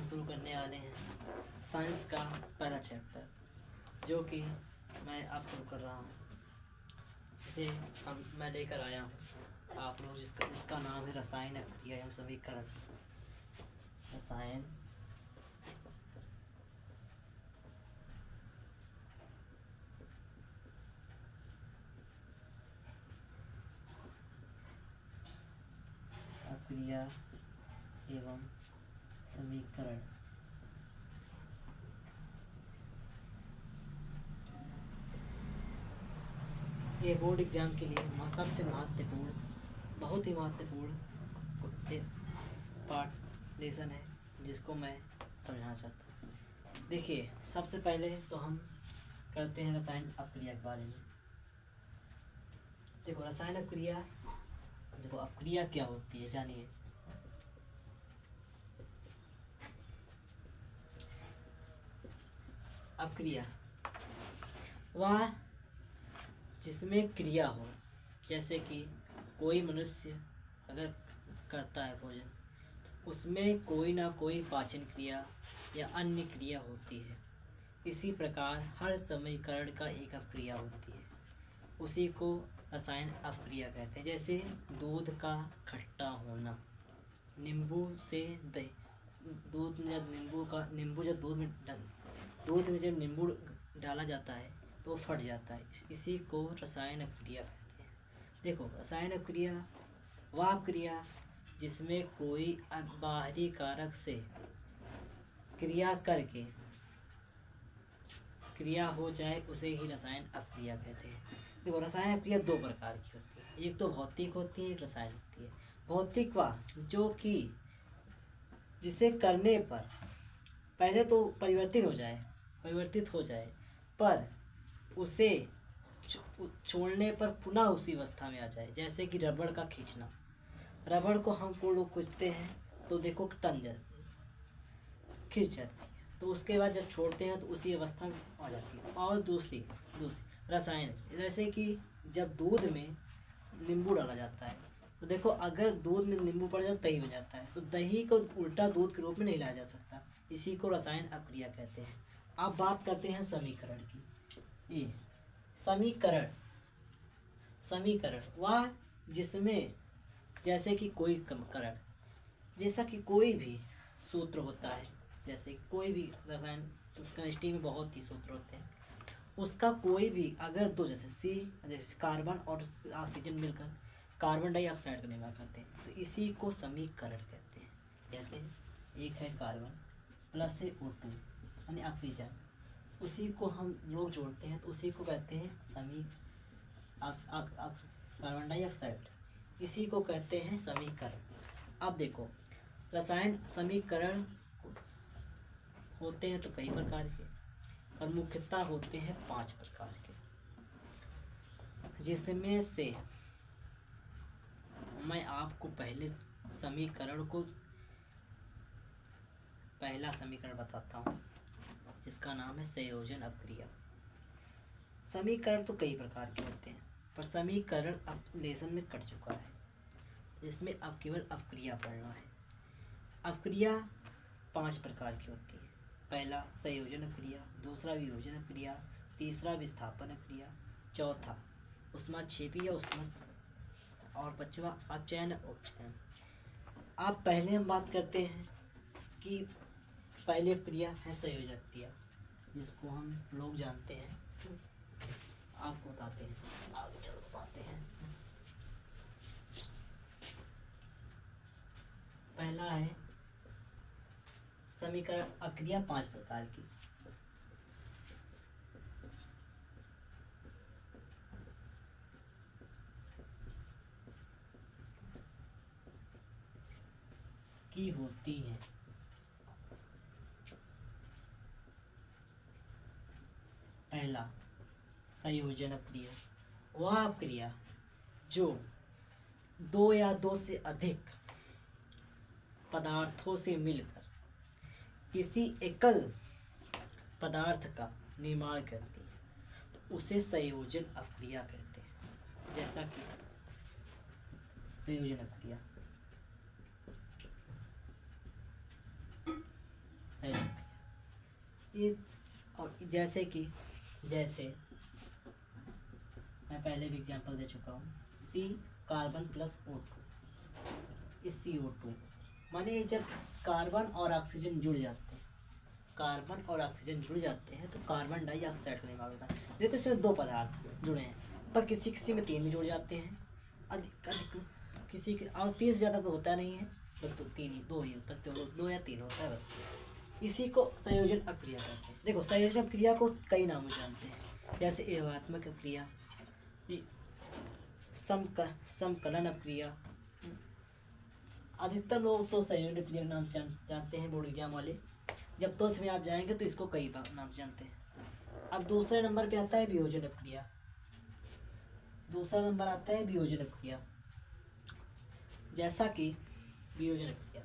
शुरू करने वाले हैं साइंस का पहला चैप्टर, जो कि मैं अब शुरू कर रहा हूँ। इसे मैं लेकर आया हूँ आप लोग, जिसका नाम है रसायन क्रिया एवं समीकरण। रसायन क्रिया एवं समीकरण। ये बोर्ड एग्जाम के लिए सबसे महत्वपूर्ण, बहुत ही महत्वपूर्ण पार्ट लेसन है, जिसको मैं समझाना चाहता हूँ। देखिए, सबसे पहले तो हम करते हैं रसायन अपक्रिया के बारे में। देखो, रसायन अपक्रिया, देखो अपक्रिया क्या होती है जानिए। अपक्रिया वह जिसमें क्रिया हो, जैसे कि कोई मनुष्य अगर करता है भोजन, उसमें कोई ना कोई पाचन क्रिया या अन्य क्रिया होती है। इसी प्रकार हर समीकरण का एक अपक्रिया होती है, उसी को रसायन अपक्रिया कहते हैं। जैसे दूध का खट्टा होना, नींबू से दही, दूध में जब जब नींबू डाला जाता है तो फट जाता है, इसी को रसायन अपक्रिया कहते हैं। देखो, रसायन अपक्रिया वह क्रिया जिसमें कोई बाहरी कारक से क्रिया करके क्रिया हो जाए, उसे ही रसायन अपक्रिया कहते हैं। देखो, रसायन अपक्रिया दो प्रकार की होती है, एक तो भौतिक होती है, एक रसायन होती है। भौतिक वह जो कि जिसे करने पर पहले तो परिवर्तित हो जाए, पर उसे छोड़ने पर पुनः उसी अवस्था में आ जाए। जैसे कि रबड़ का खींचना, रबड़ को हम को लोग खींचते हैं तो देखो खींच जाती है, तो उसके बाद जब छोड़ते हैं तो उसी अवस्था में आ जाती है। और दूसरी रसायन, जैसे कि जब दूध में नींबू डाला जाता है, तो देखो अगर दूध में नींबू पड़ जाए तो दही बन जाता है, तो दही को उल्टा दूध के रूप में नहीं लाया जा सकता, इसी को रसायन अपक्रिया कहते हैं। अब बात करते हैं समीकरण की। ये समीकरण वह जिसमें जैसे कि कोई भी सूत्र होता है, जैसे कोई भी रसायन, केमिस्ट्री में बहुत ही सूत्र होते हैं, उसका कोई भी अगर दो, जैसे कार्बन और ऑक्सीजन मिलकर कार्बन डाइऑक्साइड का निर्माण करते हैं, तो इसी को समीकरण कहते हैं। जैसे एक है कार्बन प्लस है O2 यानी ऑक्सीजन, उसी को हम लोग जोड़ते हैं तो उसी को कहते हैं कार्बन डाइऑक्साइड, इसी को कहते हैं समीकरण। अब देखो, रसायन समीकरण होते हैं तो कई प्रकार के, और मुख्यतः होते हैं 5 प्रकार के, जिसमें से मैं आपको पहला समीकरण बताता हूँ, जिसका नाम है संयोजन अपक्रिया। समीकरण तो कई प्रकार के होते हैं, पर समीकरण अब लेसन में कट चुका है, जिसमें अब केवल अपक्रिया पढ़ना है। अपक्रिया 5 प्रकार की होती है। पहला संयोजन अपक्रिया, दूसरा वियोजन अपक्रिया, तीसरा विस्थापन अपक्रिया, चौथा ऊष्माक्षेपी या और 5वां अपचयन उपचयन। अब पहले हम बात करते हैं कि पहले क्रिया है संयोजन क्रिया, जिसको हम लोग जानते हैं, आपको बताते हैं। पहला है समीकरण अपक्रिया 5 प्रकार की होती है। पहला संयोजन अपक्रिया, वह अपक्रिया जो 2 या 2 से अधिक पदार्थों से मिलकर किसी एकल पदार्थ का निर्माण करती है, तो उसे संयोजन अपक्रिया कहते हैं। जैसा कि संयोजन अपक्रिया, ये और जैसे मैं पहले भी एग्जांपल दे चुका हूँ, सी कार्बन प्लस O2 इस CO2, माने जब कार्बन और ऑक्सीजन जुड़ जाते हैं, कार्बन और ऑक्सीजन जुड़ जाते हैं तो कार्बन डाइऑक्साइड का निर्माण होता है। देखो इसमें दो पदार्थ जुड़े हैं, पर किसी किसी में तीन भी जुड़ जाते हैं, अधिक किसी के, और तीन से ज़्यादा तो होता नहीं है, बस तो तीन ही, दो ही होता है, दो या तीन होता है बस। इसी को संयोजन अक्रिया कहते हैं। देखो संयोजन अक्रिया को कई नामों से जानते हैं, जैसे एकात्मक अक्रिया, समकलन अक्रिया। अधिकतर लोग तो संयोजन अक्रिया के नाम से जानते हैं बोर्ड एग्जाम वाले, जब 12th में आप जाएंगे तो इसको कई नाम से जानते हैं। अब दूसरे नंबर पे आता है वियोजन अक्रिया, दूसरा नंबर आता है वियोजन अक्रिया। जैसा कि वियोजन अक्रिया,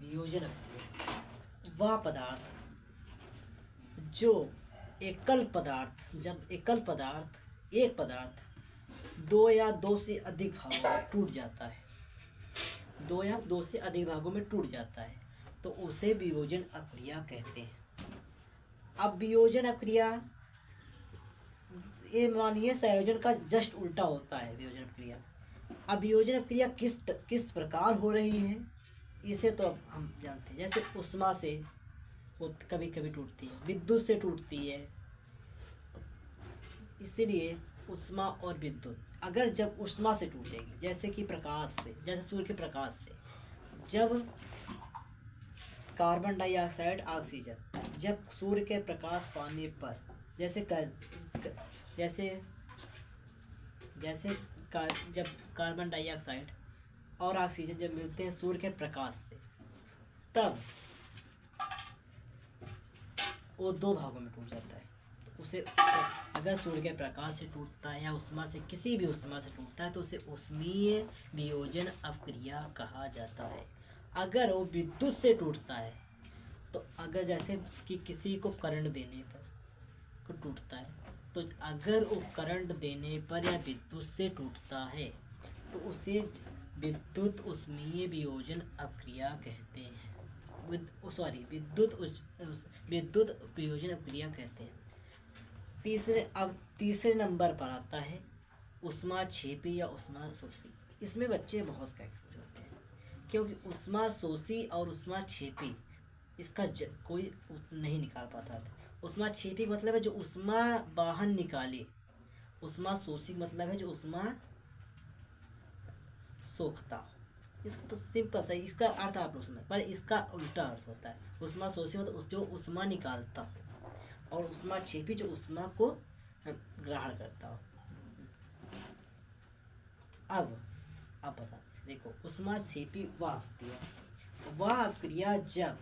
वियोजन अक्रिया वह पदार्थ जो एक पदार्थ दो या दो से अधिक भागों में टूट जाता है, दो या दो से अधिक भागों में टूट जाता है, तो उसे वियोजन अक्रिया कहते हैं। अब वियोजन अक्रिया, ये मानिए संयोजन का जस्ट उल्टा होता है वियोजन अक्रिया। अब वियोजन अक्रिया किस प्रकार हो रही है, इसे तो अब हम जानते हैं। जैसे उष्मा से वो कभी कभी टूटती है, विद्युत से टूटती है, इसीलिए उष्मा और विद्युत, अगर जब उष्मा से टूटेगी, जैसे कि प्रकाश से, जैसे सूर्य के प्रकाश से, जब कार्बन डाइऑक्साइड ऑक्सीजन जब सूर्य के प्रकाश पाने पर, जब कार्बन डाइऑक्साइड और ऑक्सीजन जब मिलते हैं सूर्य के प्रकाश से, तब वो दो भागों में टूट जाता है। तो उसे, अगर सूर्य के प्रकाश से टूटता है या उष्मा से, किसी भी उष्मा से टूटता है, तो उसे उष्मीय वियोजन अवक्रिया कहा जाता है। अगर वो विद्युत से टूटता है, तो अगर जैसे कि किसी को करंट देने पर को टूटता है, तो अगर वो करंट देने पर या विद्युत से टूटता है, तो उसे विद्युत उष्मीय वियोजन अवक्रिया कहते हैं। विद्युत वियोजन अवक्रिया कहते हैं। तीसरे नंबर पर आता है ऊष्माक्षेपी या ऊष्माशोषी। इसमें बच्चे बहुत कंफ्यूज होते हैं, क्योंकि ऊष्माशोषी और ऊष्माक्षेपी इसका कोई नहीं निकाल पाता था। ऊष्माक्षेपी का मतलब है जो ऊष्मा बाहर निकाले, ऊष्माशोषी मतलब है जो ऊष्मा सोखता। इसको तो सिंपल सा इसका अर्थ आप लोग समझ, पर इसका उल्टा अर्थ होता है। ऊष्माशोषी मतलब जो ऊष्मा निकालता, और ऊष्माक्षेपी जो ऊष्मा को ग्रहण करता हो। अब बताते, देखो ऊष्माक्षेपी वह अक्रिया जब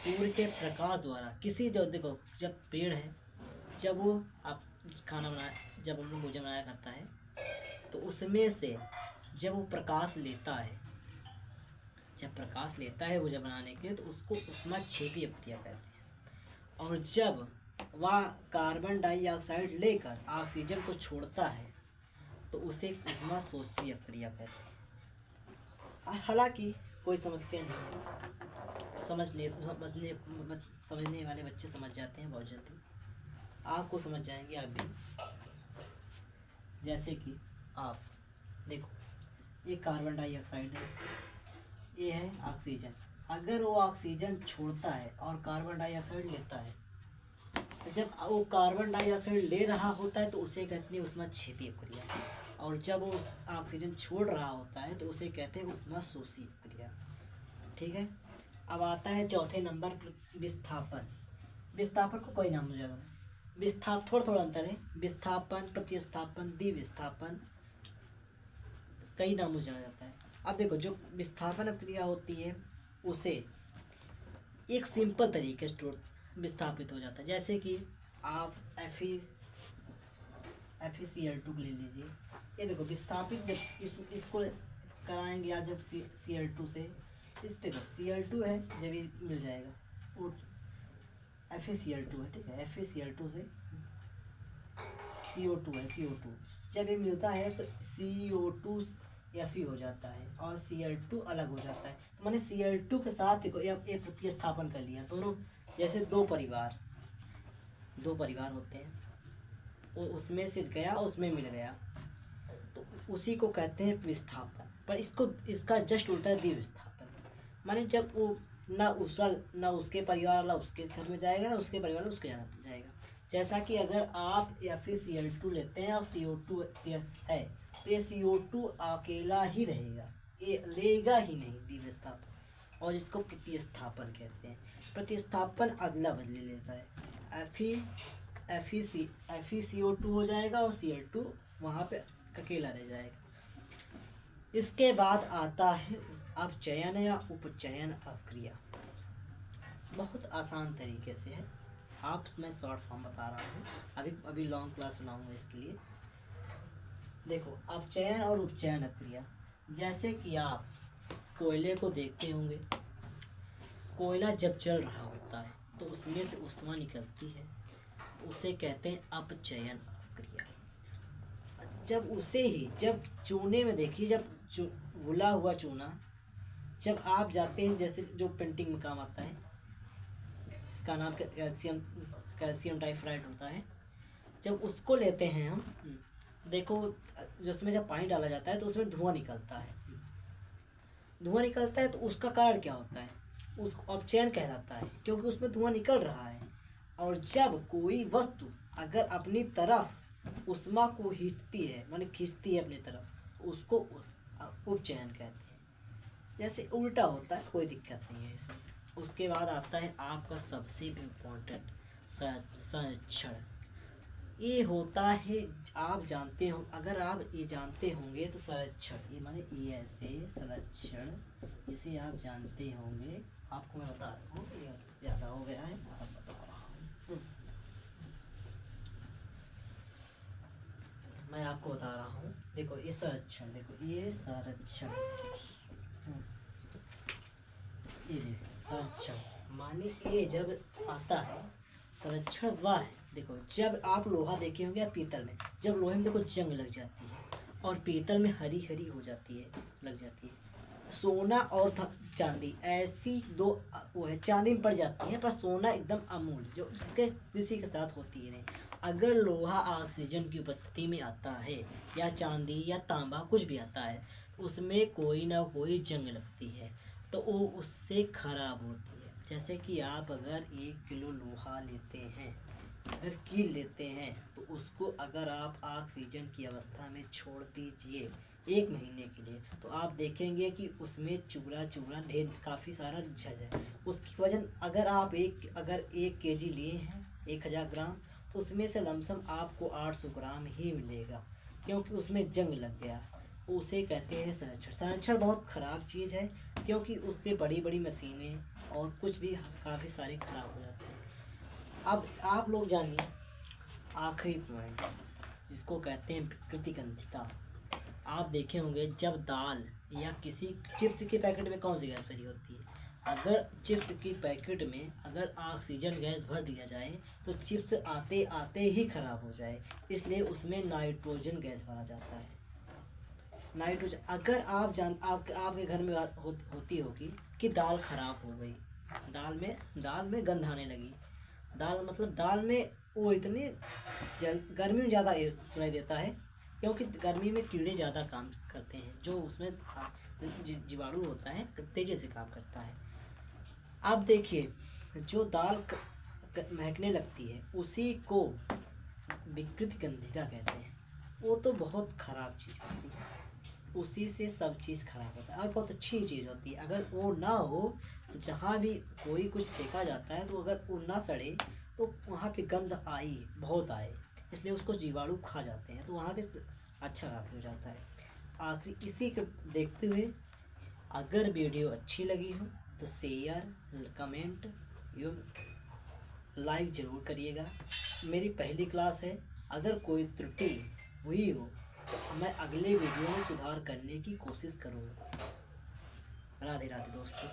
सूर्य के प्रकाश द्वारा किसी, जो देखो जब पेड़ है, जब वो आप खाना बनाए, जब हम लोग भोजन बनाया करता है, तो उसमें से जब वो प्रकाश लेता है, भोजन बनाने के लिए, तो उसको ऊष्माक्षेपी अक्रिया कहते हैं। और जब वह कार्बन डाइऑक्साइड लेकर ऑक्सीजन को छोड़ता है, तो उसे ऊष्माशोषी अक्रिया कहते हैं। हालांकि कोई समस्या नहीं, समझने वाले बच्चे समझ जाते हैं बहुत जल्दी, आपको समझ जाएंगे आप भी। जैसे कि आप देखो, ये कार्बन डाइऑक्साइड है, ये है ऑक्सीजन। अगर वो ऑक्सीजन छोड़ता है और कार्बन डाइऑक्साइड लेता है, जब वो कार्बन डाइऑक्साइड ले रहा होता है तो उसे कहते हैं ऊष्माक्षेपी अक्रिया, और जब वो ऑक्सीजन छोड़ रहा होता है तो उसे कहते हैं ऊष्माशोषी अक्रिया। ठीक है। अब आता है चौथे नंबर पर विस्थापन। विस्थापन को कोई नाम नहीं जाता, थोड़ा अंतर है। विस्थापन, प्रतिस्थापन, द्विविस्थापन, कई नामों से जाना जाता है। अब देखो, जो विस्थापन अक्रिया होती है उसे एक सिंपल तरीके से विस्थापित हो जाता है। जैसे कि आप FeCl2 ले लीजिए। ये देखो विस्थापित जब इसको कराएंगे आप, जब Cl2 से, इस देखो Cl2 है, जब ये मिल जाएगा वो FeCl2 है, ठीक है। FeCl2 से CO2 है, CO2 जब ये मिलता है तो CO2 Fe हो जाता है और Cl2 अलग हो जाता है। तो मैंने Cl2 के साथ एक प्रतिस्थापन कर लिया। दोनों जैसे दो परिवार होते हैं, वो उसमें से गया उसमें मिल गया, तो उसी को कहते हैं विस्थापन। पर इसका जस्ट उल्टा है द्विविस्थापन। माने जब वो ना उसके परिवार वाला उसके घर में जाएगा, ना उसके परिवार वाला उसके जाएगा। जैसा कि अगर आप या फिर Cl2 लेते हैं और CO2 है, तो ये CO2 अकेला ही रहेगा, ये लेगा ही नहीं द्विविस्थापन, और इसको प्रतिस्थापन कहते हैं। प्रतिस्थापन अदला बदली लेता है। FeCO2 हो जाएगा और Cl2 वहाँ पे अकेला रह जाएगा। इसके बाद आता है अपचयन या उपचयन अवक्रिया। बहुत आसान तरीके से है, मैं शॉर्ट फॉर्म बता रहा हूँ। अभी लॉन्ग क्लास बनाऊंगा इसके लिए। देखो, अपचयन और उपचयन अवक्रिया। जैसे कि आप कोयले को देखते होंगे, कोयला जब जल रहा होता है तो उसमें से उष्मा निकलती है, उसे कहते हैं अपचयन अवक्रिया। जब चूने में देखिए, जब घुला हुआ चूना जब आप जाते हैं, जैसे जो पेंटिंग में काम आता है, जिसका नाम कैल्शियम डाइऑक्साइड होता है, जब उसको लेते हैं हम, देखो जो उसमें जब पानी डाला जाता है तो उसमें धुआं निकलता है। तो उसका कारण क्या होता है? उसको अपचयन कहलाता है, क्योंकि उसमें धुआं निकल रहा है। और जब कोई वस्तु अगर अपनी तरफ उष्मा को खींचती है, माने खींचती है अपनी तरफ, उसको उपचयन कहते हैं। जैसे उल्टा होता है, कोई दिक्कत नहीं है इसमें। उसके बाद आता है आपका सबसे इम्पोर्टेंट संरक्षण। ये होता है, आप जानते हो, अगर आप ये जानते होंगे तो संरक्षण, ये माने ये ऐसे संरक्षण, इसे आप जानते होंगे। आपको मैं बता रहा हूँ, ये ज़्यादा हो गया है, आप बता रहा हूँ, मैं आपको बता रहा हूँ। देखो ये संरक्षण, देखो ये संरक्षण, ये संरक्षण माने ये जब आता है, संरक्षण वह है। देखो, जब आप लोहा देखे होंगे या पीतल में, जब लोहे में देखो जंग लग जाती है और पीतल में हरी हरी हो जाती है, लग जाती है। सोना और चांदी ऐसी दो वो है, चांदी में पड़ जाती है, पर सोना एकदम अमूल्य, जो जिसके किसी के साथ होती है नहीं। अगर लोहा ऑक्सीजन की उपस्थिति में आता है, या चांदी या तांबा कुछ भी आता है, उसमें कोई ना कोई जंग लगती है, तो वो उससे खराब होती है। जैसे कि आप अगर 1 किलो लोहा लेते हैं, अगर कील लेते हैं, तो उसको अगर आप ऑक्सीजन की अवस्था में छोड़ दीजिए 1 महीने के लिए, तो आप देखेंगे कि उसमें चूरा ढेर काफ़ी सारा झड़ जाए। उसकी वजन अगर 1 kg लिए हैं, 1000 ग्राम, तो उसमें से लमसम आपको 800 ग्राम ही मिलेगा, क्योंकि उसमें जंग लग गया। उसे कहते हैं संरक्षण। संरक्षण बहुत ख़राब चीज़ है, क्योंकि उससे बड़ी बड़ी मशीनें और कुछ भी काफ़ी सारे ख़राब हो जाते हैं। अब आप लोग जानिए आखिरी पॉइंट, जिसको कहते हैं विकृतिगंधिता। आप देखे होंगे, जब दाल या किसी चिप्स के पैकेट में कौन सी गैस भरी होती है? अगर चिप्स की पैकेट में अगर ऑक्सीजन गैस भर दिया जाए, तो चिप्स आते आते ही ख़राब हो जाए, इसलिए उसमें नाइट्रोजन गैस भरा जाता है। नाइट्रोजन, अगर आपके घर में होती होगी कि दाल ख़राब हो गई, दाल में गंध आने लगी, दाल में वो इतनी गर्मी में ज़्यादा सुनाई देता है, क्योंकि गर्मी में कीड़े ज़्यादा काम करते हैं, जो उसमें जीवाणु होता है तेज़ी से काम करता है। अब देखिए, जो दाल महकने लगती है, उसी को विकृतिगंधिता कहते हैं। वो तो बहुत ख़राब चीज़ होती है, उसी से सब चीज़ खराब होता है, और बहुत अच्छी चीज़ होती है। अगर वो ना हो, तो जहाँ भी कोई कुछ फेंका जाता है, तो अगर वो ना सड़े, तो वहाँ पे गंध बहुत आए, इसलिए उसको जीवाणु खा जाते हैं, तो वहाँ पे अच्छा काफ़ी हो जाता है। आखिरी इसी को देखते हुए, अगर वीडियो अच्छी लगी हो तो शेयर, कमेंट एवं लाइक ज़रूर करिएगा। मेरी पहली क्लास है, अगर कोई त्रुटि हुई हो तो मैं अगले वीडियो में सुधार करने की कोशिश करूँगा। राधे राधे दोस्तों।